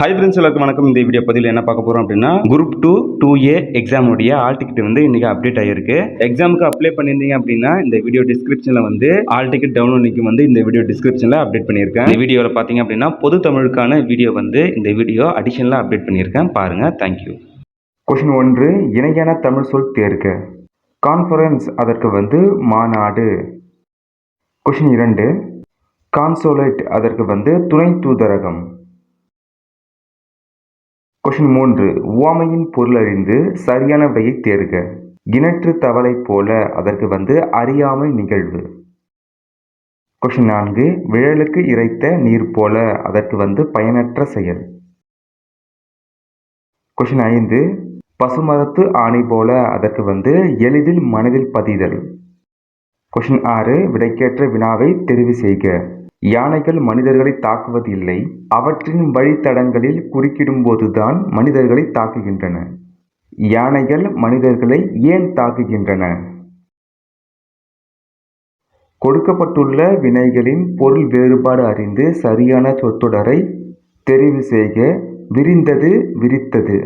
Hi friends, எல்லாருக்கும் வணக்கம். இந்த வீடியோ பதிவில் என்ன பார்க்க போகிறோம் அப்படின்னா, குரூப் 2 எக்ஸாமுடைய ஆல் டிக்கெட் வந்து இன்றைக்கி அப்டேட் ஆகிருக்கு. எக்ஸாமுக்கு அப்ளை பண்ணியிருந்தீங்க அப்படின்னா இந்த வீடியோ டிஸ்கிரிப்ஷனில் வந்து ஆல் டிக்கெட் டவுன்லோட் லிங்க் வந்து இந்த வீடியோ டிஸ்கிரிப்ஷனில் அப்டேட் பண்ணியிருக்கேன். இந்த வீடியோவில் பார்த்தீங்க அப்படின்னா பொது தமிழுக்கான வீடியோ வந்து இந்த வீடியோ அடிஷனலாக அப்டேட் பண்ணியிருக்கேன். பாருங்கள். தேங்க்யூ. கொஷின் 1, இணையான தமிழ் சொல் தேர்க. கான்ஃபரன்ஸ் அதற்கு வந்து மாநாடு. கொஷின் 2, கான்சோலேட் அதற்கு வந்து துணை தூதரகம். கொஷின் 3, உவமையின் பொருள் அறிந்து சரியான விடையை தேர்க. கிணற்று தவளை போல அதற்கு வந்து அறியாமை நிகழ்வு. கொஷின் 4, விழலுக்கு இறைத்த நீர் போல அதற்கு வந்து பயனற்ற செயல். கொஷின் 5, பசுமரத்து ஆணை போல அதற்கு வந்து எளிதில் மனதில் பதிதல். கொஷின் 6, விடைக்கேற்ற வினாவை தெரிவு செய்க. யானைகள் மனிதர்களை தாக்குவது இல்லை, அவற்றின் வழித்தடங்களில் குறுக்கிடும் போதுதான் மனிதர்களை தாக்குகின்றன. யானைகள் மனிதர்களை ஏன் தாக்குகின்றன? கொடுக்கப்பட்டுள்ள வினைகளின் பொருள் வேறுபாடு அறிந்து சரியான சொற்றொடரை தெரிவு செய்க. விரிந்தது, விரித்தது.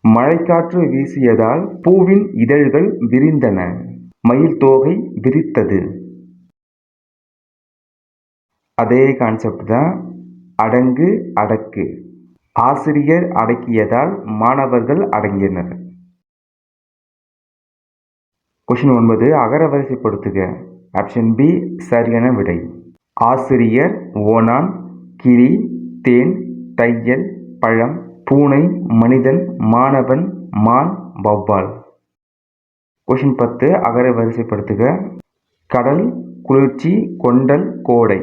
மழைக்காற்று வீசியதால் பூவின் இதழ்கள் விரிந்தன. மயில் தோகை விரித்தது. அதே கான்செப்ட் தான். அடங்கு, அடக்கு. ஆசிரியர் அடக்கியதால் மாணவர்கள் அடங்கினர். கொஷின் 9, அகரவரிசைப்படுத்துக. ஆப்ஷன் பி சரியான விடை. ஆசிரியர், ஓணான், கிளி, தேன், தையல், பழம், பூனை, மனிதன், மாணவன், மான், வௌவால். கொஷின் 10, அகரவரிசைப்படுத்துக. கடல், குளிர்ச்சி, கொண்டல், கோடை.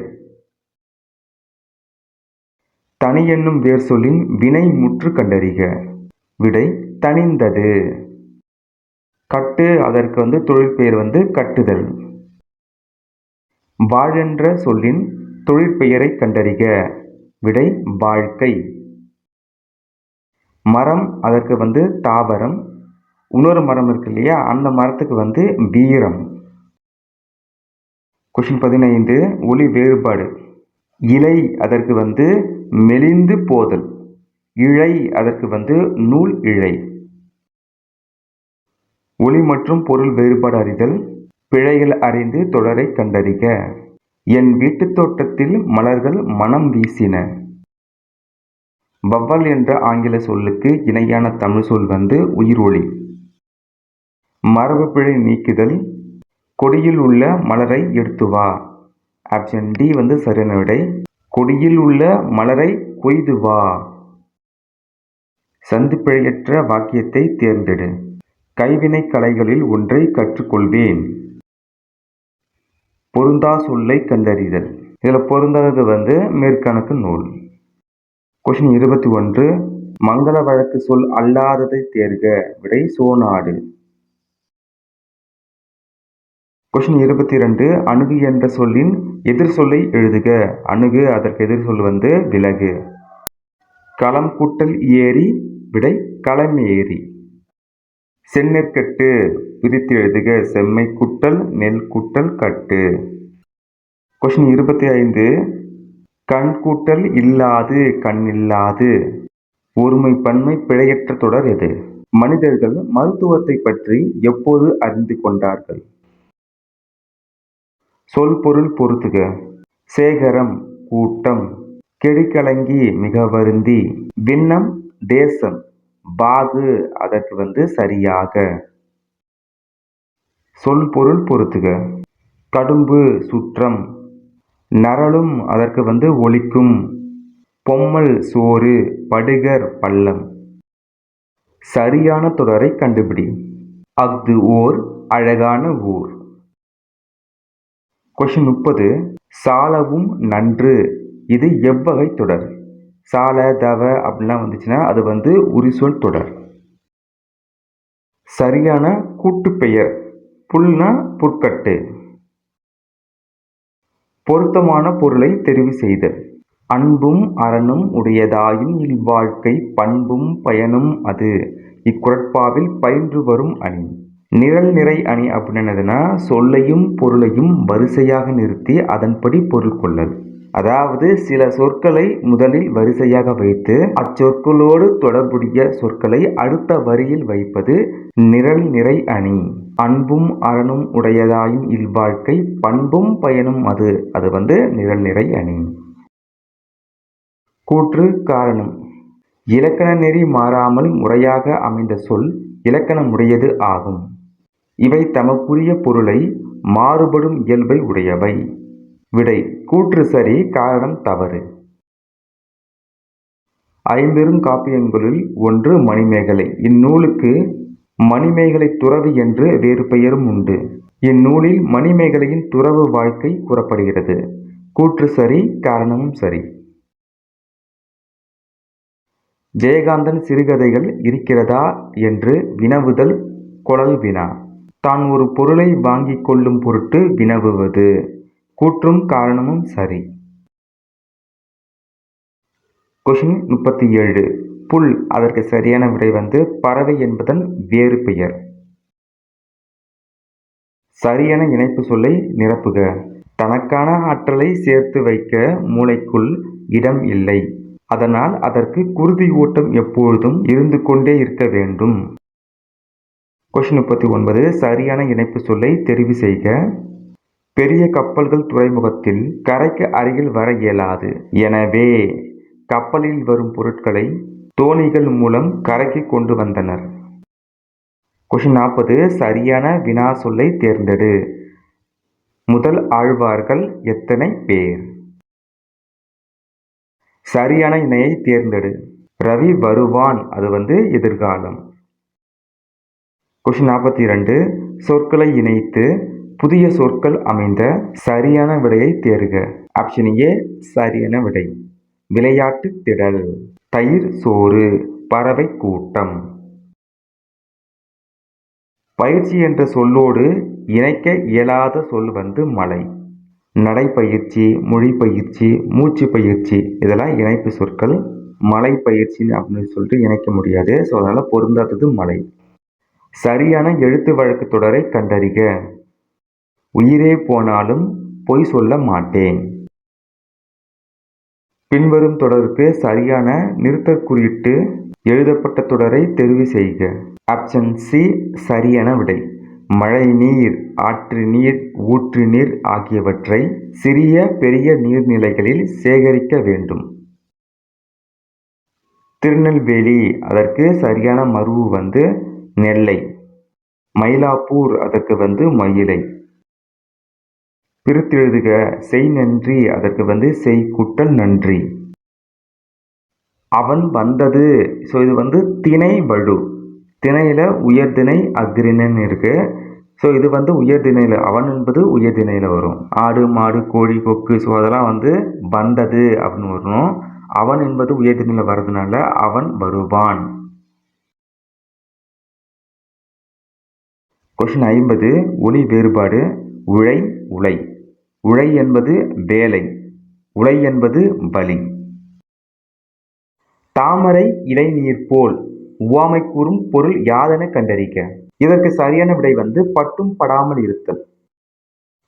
தனி என்னும் வேர் சொல்லின் வினை முற்று கண்டறிக. விடை தனிந்தது. கட்டு அதற்கு வந்து தொழிற்பெயர் வந்து கட்டுதல். வாழென்ற சொல்லின் தொழிற்பெயரை கண்டறிக. விடை வாழ்க்கை. மரம் அதற்கு வந்து தாவரம். இன்னொரு மரம் இருக்கு இல்லையா, அந்த மரத்துக்கு வந்து வீரம். கொஷின் 15, ஒலி வேறுபாடு. இலை அதற்கு வந்து மெலிந்து போதல். இழை அதற்கு வந்து நூல் இழை. ஒலி மற்றும் பொருள் வேறுபாடு அறிதல். பிழைகள் அறிந்து தொடரை கண்டறிக. என் வீட்டுத் தோட்டத்தில் மலர்கள் மனம் வீசின. வௌவால் என்ற ஆங்கில சொல்லுக்கு இணையான தமிழ் சொல் வந்து உயிரொலி. மரபு பிழை நீக்குதல். கொடியில் உள்ள மலரை எடுத்து வா. ஆப்ஷன் டி வந்து சரியான விடை. கொடியில் உள்ள மலரை கொய்து வா. சந்திப்பிழையற்ற வாக்கியத்தை தேர்ந்தெடு. கைவினை கலைகளில் ஒன்றை கற்றுக்கொள்வேன். பொருந்தா சொல்லை கண்டறிதல். இதில் பொருந்தாதது வந்து மேற்கணக்கு நூல். கொஷின் 21, மங்கள வழக்கு சொல் அல்லாததை தேர்க. விடை சோநாடு. கொஷின் 22, அணுகு என்ற சொல்லின் எதிர் சொல்லை எழுதுக. அணுகு அதற்கு எதிர் சொல் வந்து விலகு. களம் கூட்டல் ஏரி. விடை களமேரி. செந்நெற்கட்டு பிரித்து எழுதுக. செம்மை கூட்டல் நெல் கூட்டல் கட்டு. கொஷின் 25, கண் கூட்டல் இல்லாது கண்ணில்லாது. ஒருமை பன்மை பிழையற்ற தொடர் எது? மனிதர்கள் மருத்துவத்தை பற்றி எப்போது அறிந்து கொண்டார்கள்? சொல் பொருள் பொருத்துக. சேகரம் கூட்டம். கெடிக்கலங்கி மிக வருந்தி. விண்ணம் தேசம். பாகு அதற்கு வந்து சரியாக. சொல் பொருள் பொருத்துக. கடும்பு சுற்றம். நரளும் அதற்கு வந்து ஒலிக்கும். பொம்மல் சோறு. படுகர் பள்ளம். சரியான தொடரை கண்டுபிடி. அஃது ஓர் அழகான ஊர். கொஷின் 30, சாலவும் நன்று. இது எவ்வகை தொடர்? சால, தவ அப்படிலாம் வந்துச்சுன்னா அது வந்து உரிசொல் தொடர். சரியான கூட்டுப்பெயர். புல்னா புற்கட்டு. பொருத்தமான பொருளை தெரிவு செய்தல். அன்பும் அறனும் உடையதாயின் இல்வாழ்க்கை பண்பும் பயனும் அது. இக்குறட்பாவில் பயின்று வரும் அணி. நிரல் நிறை அணி அப்படின்னு என்னதுன்னா சொல்லையும் பொருளையும் வரிசையாக நிறுத்தி அதன்படி பொருள் கொள்ளல். அதாவது சில சொற்களை முதலில் வரிசையாக வைத்து அச்சொற்களோடு தொடர்புடைய சொற்களை அடுத்த வரியில் வைப்பது நிரல் நிறை அணி. அன்பும் அறனும் உடையதாயின் இல்வாழ்க்கை பண்பும் பயனும் அது நிரல் நிறை அணி. கூற்று காரணம். இலக்கண நெறி மாறாமல் முறையாக அமைந்த சொல் இலக்கணமுடையது ஆகும். இவை தமக்குரிய பொருளை மாறுபடும் இயல்பை உடையவை. விடை கூற்று சரி, காரணம் தவறு. ஐம்பெரும் காப்பியங்களுள் ஒன்று மணிமேகலை. இந்நூலுக்கு மணிமேகலை துறவு என்று வேறு பெயரும் உண்டு. இந்நூலில் மணிமேகலையின் துறவு வாழ்க்கை கூறப்படுகிறது. கூற்று சரி, காரணமும் சரி. ஜெயகாந்தன் சிறுகதைகள் இருக்கிறதா என்று வினவுதல் கொளல் வினா. தான் ஒரு பொருளை வாங்கிக் கொள்ளும் பொருட்டு வினவுவது. கூற்றும் காரணமும் சரி. கொஷின் 37. புல் அதற்கு சரியான விடை பறவை என்பதன் வேறு பெயர். சரியான இணைப்பு சொல்லை நிரப்புக. தனக்கான ஆற்றலை சேர்த்து வைக்க மூளைக்குள் இடம் இல்லை. அதனால் அதற்கு குருதி ஓட்டம் எப்பொழுதும் இருந்து கொண்டே இருக்க வேண்டும். கொஷின் 39. சரியான இணைப்பு சொல்லை தெரிவு செய்க. பெரிய கப்பல்கள் துறைமுகத்தில் கரைக்கு அருகில் வர இயலாது. எனவே கப்பலில் வரும் பொருட்களை தோணிகள் மூலம் கரைக்கு கொண்டு வந்தனர். கொஷின் 40. சரியான வினா சொல்லை தேர்ந்தெடு. முதல் ஆழ்வார்கள் எத்தனை பேர்? சரியான இணையை தேர்ந்தெடு. ரவி வருவான் அது எதிர்காலம். கொஷின் 42. சொற்களை இணைத்து புதிய சொற்கள் அமைந்த சரியான விடையை தேர்க. ஆப்ஷன் ஏ சரியான விடை. விளையாட்டு திடல், தயிர் சோறு, பறவை கூட்டம். பயிற்சி என்ற சொல்லோடு இணைக்க இயலாத சொல் மலை. நடைப்பயிற்சி, மொழி பயிற்சி, மூச்சு பயிற்சி இதெல்லாம் இணைப்பு சொற்கள். மலை பயிற்சி அப்படின்னு சொல்லிட்டு இணைக்க முடியாது. ஸோ அதனால் பொருந்தாதது மலை. சரியான எழுத்து வழக்கு தொடரை கண்டறிக. உயிரே போனாலும் பொய் சொல்ல மாட்டேன். பின்வரும் தொடருக்கு சரியான நிறுத்தற் குறியிட்டு எழுதப்பட்ட தொடரை தெரிவு செய்க. ஆப்ஷன் சி சரியான விடை. மழை நீர், ஆற்று நீர், ஊற்று நீர் ஆகியவற்றை சிறிய பெரிய நீர்நிலைகளில் சேகரிக்க வேண்டும். திருநெல்வேலி அதற்கு சரியான மருவு நெல்லை. மயிலாப்பூர் அதற்கு மயிலை. பிரித்தெழுதுக. செய் நன்றி அதற்கு செய் கூட்டல் நன்றி. அவன் வந்தது. ஸோ இது திணை வழு. திணையில உயர்திணை அக்ரிணன் இருக்கு. ஸோ இது உயர்திணையில், அவன் என்பது உயர்திணையில் வரும். ஆடு மாடு கோழி கொக்கு ஸோ அதெல்லாம் வந்தது அப்படின்னு வரணும். அவன் என்பது உயர்திணையில் வர்றதுனால அவன் வருவான். கொஷின் 50. ஒலி வேறுபாடு. உழை உலை. உழை என்பது வேலை, உலை என்பது பலி. தாமரை இலை நீர் போல் உவமை கூறும் பொருள் யாதென கண்டறிக. இதற்கு சரியான விடை பட்டும் படாமல் இருத்தல்.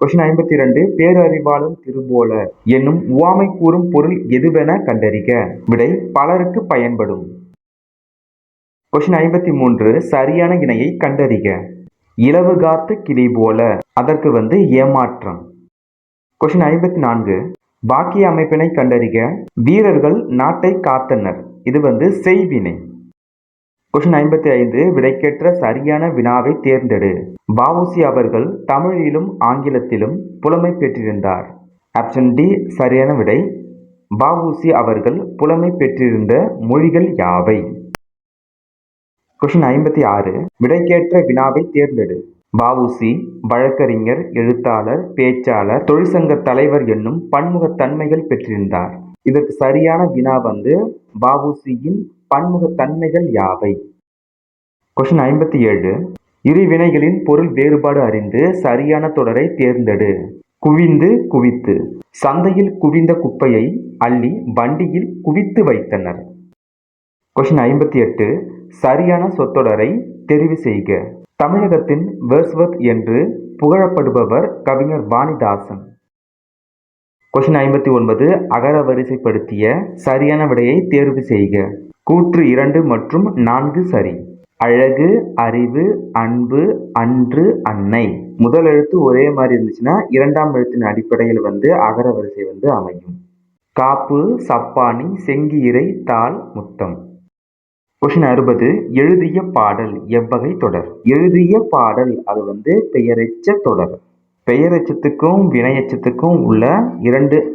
கொஷின் 52. பேரறிவாளன் திருபோல என்னும் உவமை கூறும் பொருள் எதுவென கண்டறிக. விடை பலருக்கு பயன்படும். கொஷின் 53. சரியான இணையை கண்டறிக. இலவு காத்து கிளி போல அதற்கு ஏமாற்றம். கொஷின் 54. வாக்கிய அமைப்பினை கண்டறிக. வீரர்கள் நாட்டை காத்தனர் இது செய்வினை. கொஷின் 55. விடைக்கேற்ற சரியான வினாவை தேர்ந்தெடு. வ.உ.சி. அவர்கள் தமிழிலும் ஆங்கிலத்திலும் புலமை பெற்றிருந்தார். ஆப்ஷன் டி சரியான விடை. வ.உ.சி. அவர்கள் புலமை பெற்றிருந்த மொழிகள் யாவை? கொஷின் 56. விடைக்கேற்ற வினாவை தேர்ந்தெடு. வ.உ.சி. வழக்கறிஞர், எழுத்தாளர், பேச்சாளர், தொழிற்சங்க தலைவர் என்னும் பன்முகத்தன்மைகள் பெற்றிருந்தார். இதற்கு சரியான வினா வ.உ.சி.யின் பன்முகத்தன்மைகள் யாவை? கொஷின் 57. இரு வினைகளின் பொருள் வேறுபாடு அறிந்து சரியான தொடரை தேர்ந்தெடு. குவிந்து குவித்து. சந்தையில் குவிந்த குப்பையை அள்ளி வண்டியில் குவித்து வைத்தனர். கொஷின் 58. சரியான சொற்றொடரை தெரிவு செய்க. தமிழகத்தின் வேர்ஸ்வர்த் என்று புகழப்படுபவர் கவிஞர் வாணிதாசன். கொஸ்டின் 59 அகர வரிசைப்படுத்திய சரியான விடையை தேர்வு செய்க. கூற்று 2 மற்றும் 4 சரி. அழகு, அறிவு, அன்பு, அன்று, அன்னை. முதல் எழுத்து ஒரே மாதிரி இருந்துச்சுன்னா இரண்டாம் எழுத்தின் அடிப்படையில் அகர வரிசை அமையும். காப்பு, சப்பானி, செங்கீரை, தாள், முத்தம். கொஸ்டின் 60 எழுதிய பாடல் எவ்வகை தொடர்? எழுதிய பாடல் அது பெயரெச்ச தொடர். பெயரெச்சத்துக்கும் வினையெச்சத்துக்கும் உள்ள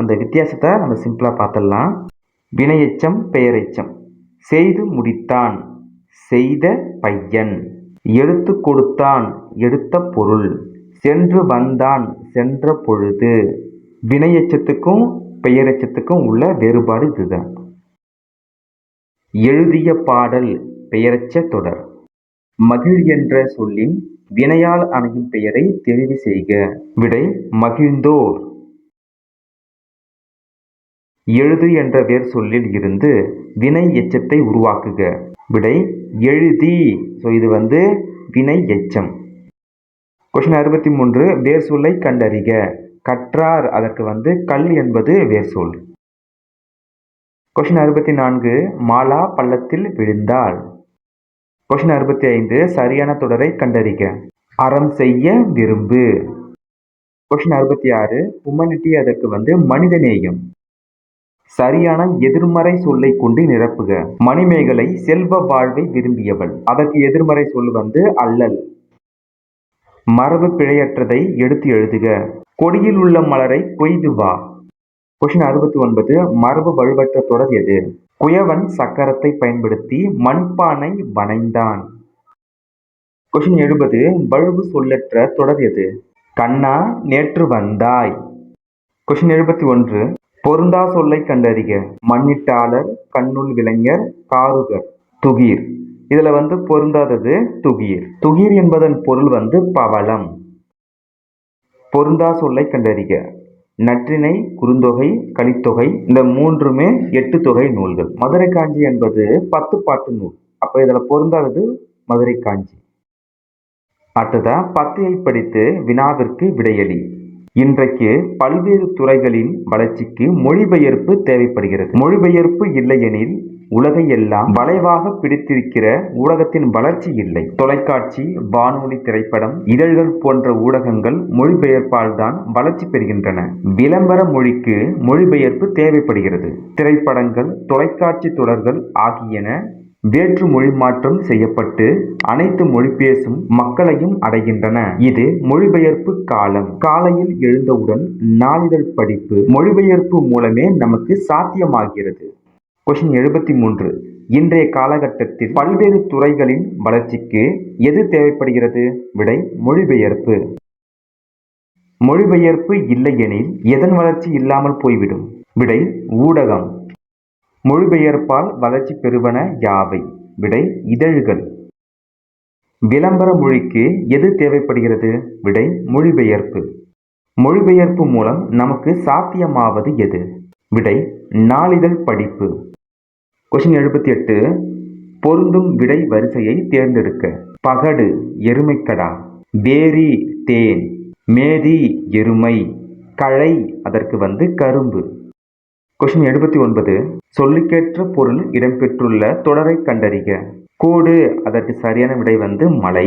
அந்த வித்தியாசத்தை நம்ம சிம்பிளா பார்த்துடலாம். வினையெச்சம், பெயரெச்சம். செய்து முடித்தான், செய்த பையன். எடுத்து கொடுத்தான், எடுத்த பொருள். சென்று வந்தான், சென்ற பொழுது. வினையெச்சத்துக்கும் பெயரெச்சத்துக்கும் உள்ள வேறுபாடு இதுதான். எழுதிய பாடல் பெயரெச்ச தொடர். மகிழ் என்ற சொல்லின் வினையால் அமையும் பெயரை தெரிவு செய்க. விடை மகிழ்ந்தோர். எழுது என்ற வேர் சொல்லில் இருந்து வினை எச்சத்தை உருவாக்குக. விடை எழுதி. இது வினை எச்சம். கொஸ்டின் 63 வேர் சொல்லை கண்டறிக. கற்றார் அதற்கு கல் என்பது வேர் சொல். கொஸ்டின் 64 மாலா பள்ளத்தில் விழுந்தாள். கொஸ்டின் 65 சரியான தொடரை கண்டறிக. அறம் செய்ய விரும்பு. கொஸ்டின் 66 ஹுமனிட்டி அதற்கு மனிதநேயம். சரியான எதிர்மறை சொல்லை கொண்டு நிரப்புக. மணிமேகலை செல்வ வாழ்வை விரும்பியவள். அதற்கு எதிர்மறை சொல் அல்லல். மரபு பிழையற்றதை எடுத்து எழுதுக. கொடியில் உள்ள மலரை கொய்து வா. கொஸ்டின் 69 மரபு வலுவற்ற தொடர் எது? குயவன் சக்கரத்தை பயன்படுத்தி மண்பானை வனைந்தான். கொஸ்டின் 70 வழுவு சொல்லற்ற தொடர் எது? கண்ணா நேற்று வந்தாய். கொஸ்டின் 71 பொருந்தா சொல்லை கண்டறிக. மண்ணிட்டாளர், கண்ணுள் விளைஞர், காருகர். துகீர். இதுல பொருந்தாதது துகீர். துகீர் என்பதன் பொருள் பவளம். பொருந்தா சொல்லை கண்டறிக. நற்றிணை, குறுந்தொகை, கலித்தொகை இந்த மூன்றுமே 8 தொகை நூல்கள். மதுரை காஞ்சி என்பது 10 பாட்டு நூல். அப்ப இதுல பொருந்தாதது மதுரை காஞ்சி. அடுத்ததா 10ஐ படித்து வினாவிற்கு விடையளி. இன்றைக்கு பல்வேறு துறைகளின் வளர்ச்சிக்கு மொழிபெயர்ப்பு தேவைப்படுகிறது. மொழிபெயர்ப்பு இல்லையெனில் உலகை எல்லாம் வளைவாக பிடித்திருக்கிற ஊடகத்தின் வளர்ச்சி இல்லை. தொலைக்காட்சி, வானொலி, திரைப்படம், இதழ்கள் போன்ற ஊடகங்கள் மொழிபெயர்ப்பால் தான் வளர்ச்சி பெறுகின்றன. விளம்பர மொழிக்கு மொழிபெயர்ப்பு தேவைப்படுகிறது. திரைப்படங்கள், தொலைக்காட்சி தொடர்கள் ஆகியன வேற்று மொழி மாற்றம் செய்யப்பட்டு அனைத்து மொழி பேசும் மக்களையும் அடைகின்றன. இது மொழிபெயர்ப்பு காலம். காலையில் எழுந்தவுடன் நாளிதழ் படிப்பு மொழிபெயர்ப்பு மூலமே நமக்கு சாத்தியமாகிறது. கொஸ்டின் 73 இன்றைய காலகட்டத்தில் பல்வேறு துறைகளின் வளர்ச்சிக்கு எது தேவைப்படுகிறது? விடை மொழிபெயர்ப்பு. மொழிபெயர்ப்பு இல்லையெனில் எதன் வளர்ச்சி இல்லாமல் போய்விடும்? விடை ஊடகம். மொழிபெயர்ப்பால் வளர்ச்சி பெறுவன யாவை? விடை இதழ்கள். விளம்பர மொழிக்கு எது தேவைப்படுகிறது? விடை மொழிபெயர்ப்பு. மொழிபெயர்ப்பு மூலம் நமக்கு சாத்தியமாவது எது? விடை நாளிதழ் படிப்பு. கொஸ்டின் 78 பொருந்தும் விடை வரிசையை தேர்ந்தெடுக்க. பகடு எருமைக்கடா, பேரி தேன், மேதி எருமை, களை அதற்கு கரும்பு. கொஸ்டின் 79 சொல்லுக்கேற்ற பொருள் இடம்பெற்றுள்ள தொடரை கண்டறிக. கோடு அதற்கு சரியான விடை மலை.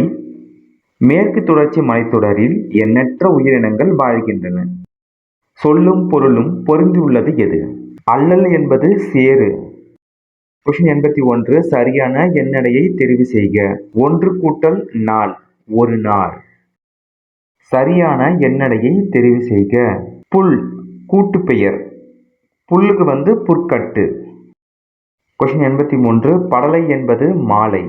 மேற்கு தொடர்ச்சி மலைத்தொடரில் எண்ணற்ற உயிரினங்கள் வாழ்கின்றன. சொல்லும் பொருளும் பொருந்தியுள்ளது எது? அல்லல் என்பது சேறு. கொஸ்டின் 81 சரியான எண்ணடையை தெரிவு செய்க. 1 கூட்டல் நாள் ஒரு நாள். சரியான எண்ணடையை தெரிவு செய்க. புல் கூட்டு பெயர். புல்லுக்கு புற்கட்டு. கொஸ்டின் 83 படலை என்பது மாலை.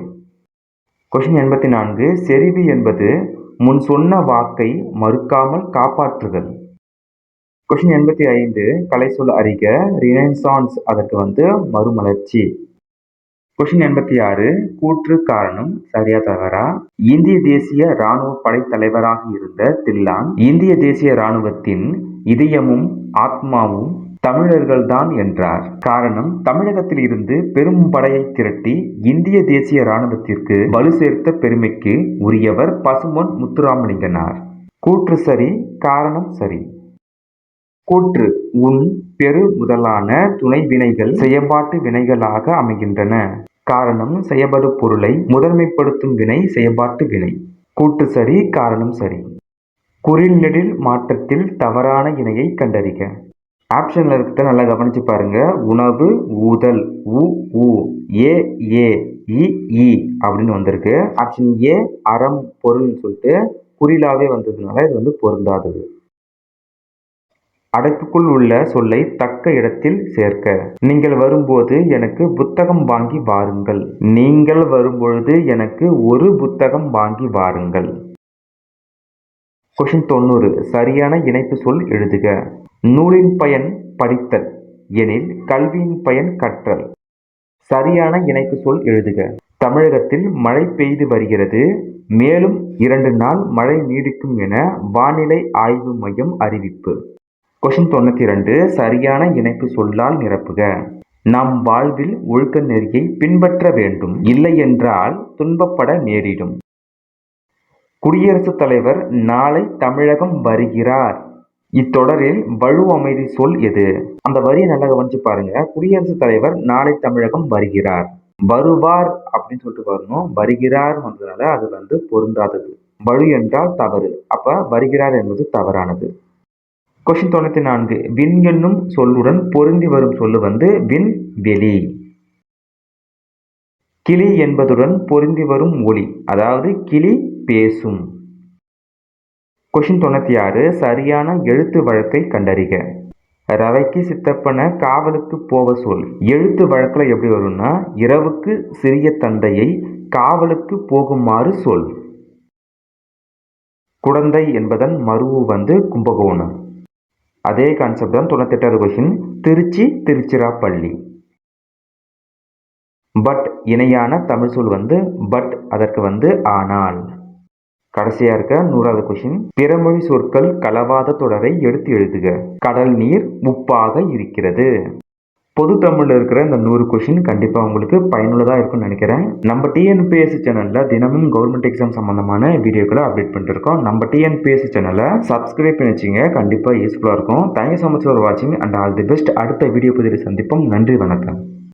கொஸ்டின் 84 செறிவு என்பது முன் சொன்ன வாக்கை மறுக்காமல் காப்பாற்றுதல். கொஸ்டின் 85 கலை சொல் அறிக. ரினைசான்ஸ் அதற்கு மறுமலர்ச்சி. கொஸ்டின் 86 கூற்று காரணம் சரியா தவறா? இந்திய தேசிய இராணுவ படை தலைவராக இருந்த தில்லான் இந்திய தேசிய இராணுவத்தின் இதயமும் ஆத்மாவும் தமிழர்கள்தான் என்றார். காரணம் தமிழகத்தில் இருந்து பெரும் படையை திரட்டி இந்திய தேசிய இராணுவத்திற்கு வலு சேர்த்த பெருமைக்கு உரியவர் பசும்பொன் முத்துராமலிங்கனார். கூற்று சரி, காரணம் சரி. கூற்று உன் பெரு முதலான துணை வினைகள் செயற்பாட்டு வினைகளாக அமைகின்றன. காரணம் செயற்படு பொருளை முதன்மைப்படுத்தும் வினை செயற்பாட்டு வினை. கூற்று சரி, காரணம் சரி. குறில் நெடில் மாற்றத்தில் தவறான இணையை கண்டறிக. ஆப்ஷன்ல இருக்கிறத நல்லா கவனிச்சு பாருங்க. உணவு, ஊதல், உ, ஏ, இ அப்படின்னு வந்திருக்கு. ஆப்ஷன் ஏ அறம் பொருள்னு சொல்லிட்டு குறிலாவே வந்ததுனால இது வந்து பொருந்தாதது. அடைப்புக்குள் உள்ள சொல்லை தக்க இடத்தில் சேர்க்க. நீங்கள் வரும்போது எனக்கு புத்தகம் வாங்கி வாருங்கள். நீங்கள் வரும்பொழுது எனக்கு ஒரு புத்தகம் வாங்கி வாருங்கள். கொஸ்டின் 90. சரியான இணைப்பு சொல் எழுதுக. நூலின் பயன் படித்தல் எனில் கல்வியின் பயன் கற்றல். சரியான இணைப்பு சொல் எழுதுக. தமிழகத்தில் மழை பெய்து வருகிறது. மேலும் 2 நாள் மழை நீடிக்கும் என வானிலை ஆய்வு மையம் அறிவிப்பு. கொஸ்டின் 92. சரியான இணைப்பு சொல்லால் நிரப்புக. நம் வாழ்வில் ஒழுக்க நெறியை பின்பற்ற வேண்டும், இல்லை என்றால் துன்பப்பட நேரிடும். குடியரசுத் தலைவர் நாளை தமிழகம் வருகிறார். இத்தொடரில் வலு அமைதி சொல் எது? அந்த வரியை நல்லா கவனிச்சு பாருங்க. குடியரசுத் தலைவர் நாளை தமிழகம் வருகிறார். வருவார் அப்படின்னு சொல்லிட்டு வரணும். வருகிறார் வந்ததுனால அது வந்து பொருந்தாதது. வலு என்றால் தவறு. அப்ப வருகிறார் என்பது தவறானது. கொஸ்டின் 94. விண் என்னும் சொல்லுடன் பொருந்தி வரும் சொல்லு வந்து விண்வெளி. கிளி என்பதுடன் பொருந்தி வரும் ஒலி, அதாவது கிளி பேசும். கொஸ்டின் 96. சரியான எழுத்து வழக்கை கண்டறிக. ரவைக்கு சித்தப்பன காவலுக்கு போவ சொல். எழுத்து வழக்கில் எப்படி வரும்னா இரவுக்கு சிறிய தந்தையை காவலுக்கு போகுமாறு சொல். குடந்தை என்பதன் மருவு வந்து கும்பகோணம். அதே கான்செப்ட் தான் 98வது கொஸ்டின். திருச்சி திருச்சிராப்பள்ளி. பட் இணையான தமிழ் சொல் வந்து பட், அதற்கு வந்து ஆனால். கடைசியா இருக்க 100வது கொஸ்டின். பிறமொழி சொற்கள் கலவாத தொடரை எடுத்து எழுதுக. கடல் நீர் உப்பாக இருக்கிறது. பொது தமிழ்ல இருக்கிற இந்த 100 கொஸ்டின் கண்டிப்பா உங்களுக்கு பயனுள்ளதா இருக்கும்னு நினைக்கிறேன். நம்ம டிஎன்பிஎஸ்சி சேனல்ல தினமும் கவர்மெண்ட் எக்ஸாம் சம்பந்தமான வீடியோக்களை அப்டேட் பண்ணிட்டு இருக்கோம். நம்ம டிஎன்பிஎஸ்சி சேனலை சப்ஸ்கிரைப் பண்ணி வச்சுங்க. கண்டிப்பா யூஸ்ஃபுல்லா இருக்கும். தேங்க்யூ ஸோ மச் ஃபார் வாட்சிங் அண்ட் ஆல் தி பெஸ்ட். அடுத்த வீடியோ பதிவில் சந்திப்போம். நன்றி, வணக்கம்.